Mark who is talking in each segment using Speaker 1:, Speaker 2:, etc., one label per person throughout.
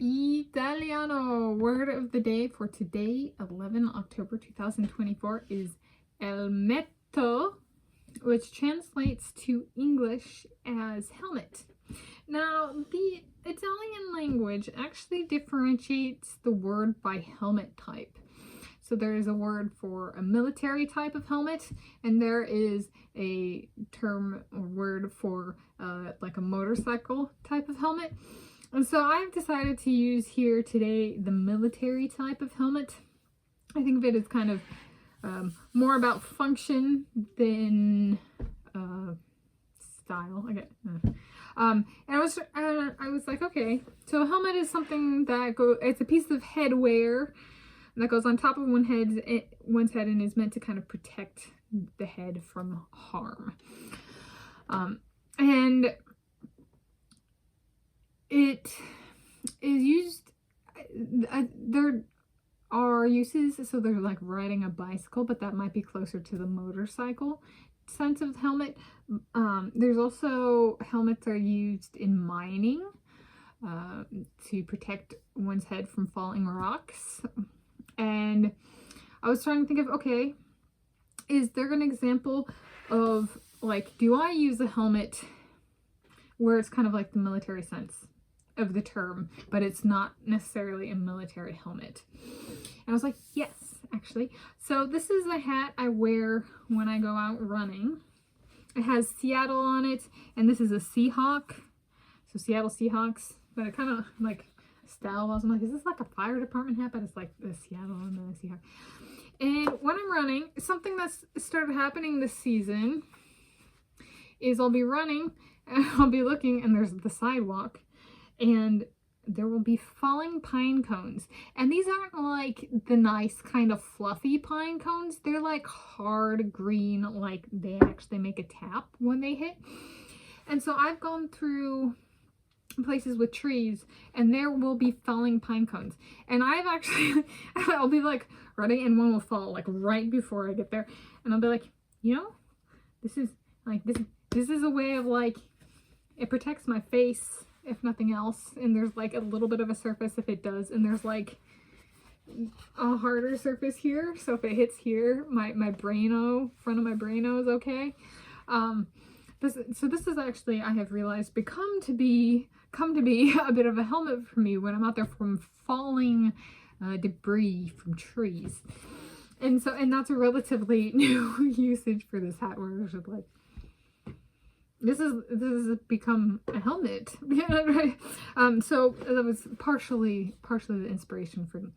Speaker 1: Italiano word of the day for today, 11 October 2024, is Elmetto, which translates to English as helmet. Now, the Italian language actually differentiates the word by helmet type. So there is a word for a military type of helmet, and there is a term or word for like a motorcycle type of helmet. And so I've decided to use here today the military type of helmet. I think of it as kind of more about function than style. And I was like, okay, so a helmet is something that it's a piece of headwear that goes on top of one's head and is meant to kind of protect the head from harm. And it is used, there are uses, so they're like riding a bicycle, but that might be closer to the motorcycle sense of helmet. There's also helmets are used in mining to protect one's head from falling rocks. And I was trying to think of, okay, is there an example of, like, do I use a helmet where it's kind of like the military sense of the term, but it's not necessarily a military helmet? And I was like, yes, actually. So this is a hat I wear when I go out running. It has Seattle on it, and this is a Seahawk. So Seattle Seahawks, but it kind of like style-wise, I'm like, is this like a fire department hat? But it's like the Seattle and the Seahawk. And when I'm running, something that's started happening this season is I'll be running and I'll be looking, and there's the sidewalk, and there will be falling pine cones. And these aren't like the nice kind of fluffy pine cones. They're like hard green, like they actually make a tap when they hit. And so I've gone through places with trees, and there will be falling pine cones. And I've actually, I'll be like running, and one will fall like right before I get there. And I'll be like, you know, this is like, this is a way of like, it protects my face, if nothing else. And there's like a little bit of a surface if it does. And there's like a harder surface here. So if it hits here, my front of my braino is okay. So this is actually, I have realized, come to be a bit of a helmet for me when I'm out there from falling debris from trees. And that's a relatively new usage for this hat, where it's just like, this has become a helmet. Right? So that was partially the inspiration for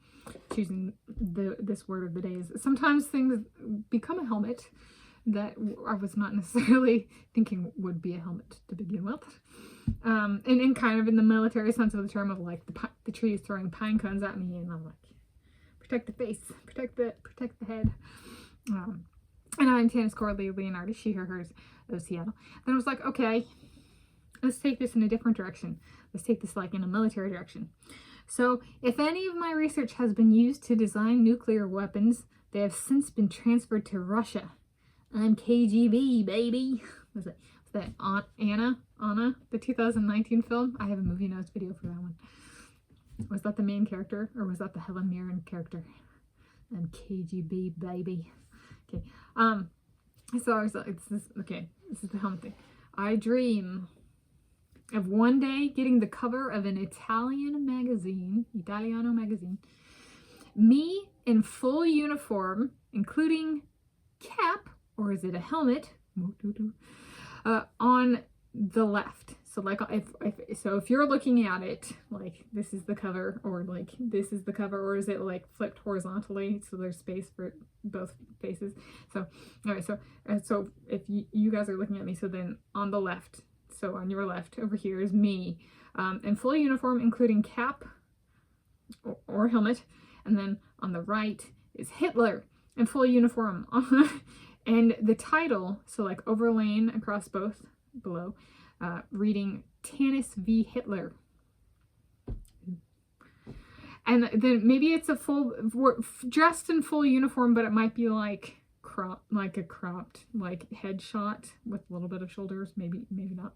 Speaker 1: choosing this word of the day. Is sometimes things become a helmet that I was not necessarily thinking would be a helmet to begin with. And in kind of in the military sense of the term, of like the trees throwing pine cones at me, and I'm like, protect the face, protect the head. And I'm Tanis Coralee Leonhardi, she, her, hers, of Seattle. Then I was like, okay, let's take this in a different direction. Let's take this like in a military direction. So if any of my research has been used to design nuclear weapons, they have since been transferred to Russia. I'm KGB, baby. Was that Anna, the 2019 film? I have a movie notes video for that one. Was that the main character, or was that the Helen Mirren character? I'm KGB, baby. Okay. So I was like, this is the helmet thing. I dream of one day getting the cover of an Italiano magazine, me in full uniform, including cap, or is it a helmet, on the left. So like if you're looking at it, like this is the cover, or like this is the cover, or is it like flipped horizontally so there's space for both faces? So all right, so if you guys are looking at me, so then on the left, so on your left over here is me in full uniform, including cap or helmet, and then on the right is Hitler in full uniform. And the title, so like overlain across both below, reading Tanis v. Hitler. And then maybe it's a dressed in full uniform, but it might be like a cropped like headshot with a little bit of shoulders, maybe not.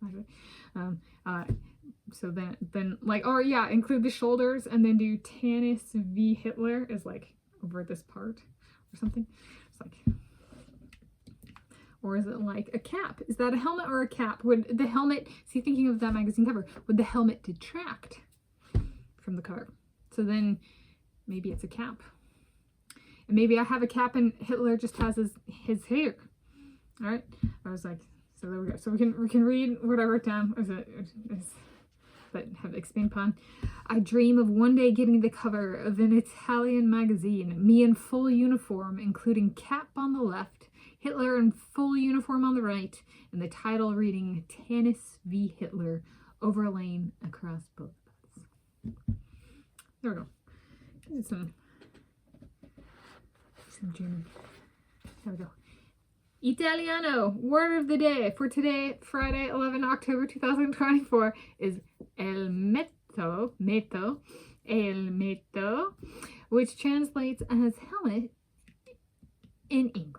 Speaker 1: So then like, or yeah, include the shoulders and then do Tanis v. Hitler is like over this part or something. It's like, or is it like a cap? Is that a helmet or a cap? Would the helmet, see, thinking of that magazine cover, would the helmet detract from the cover? So then maybe it's a cap. And maybe I have a cap and Hitler just has his hair. All right. I was like, so there we go. So we can read what I wrote down. But have expand upon. I dream of one day getting the cover of an Italian magazine, me in full uniform, including cap on the left, Hitler in full uniform on the right, and the title reading Tanis v. Hitler, overlain across both of us. There we go. Some German. There we go. Italiano word of the day for today, Friday, 11 October 2024, is Elmetto, Elmetto, which translates as helmet in English.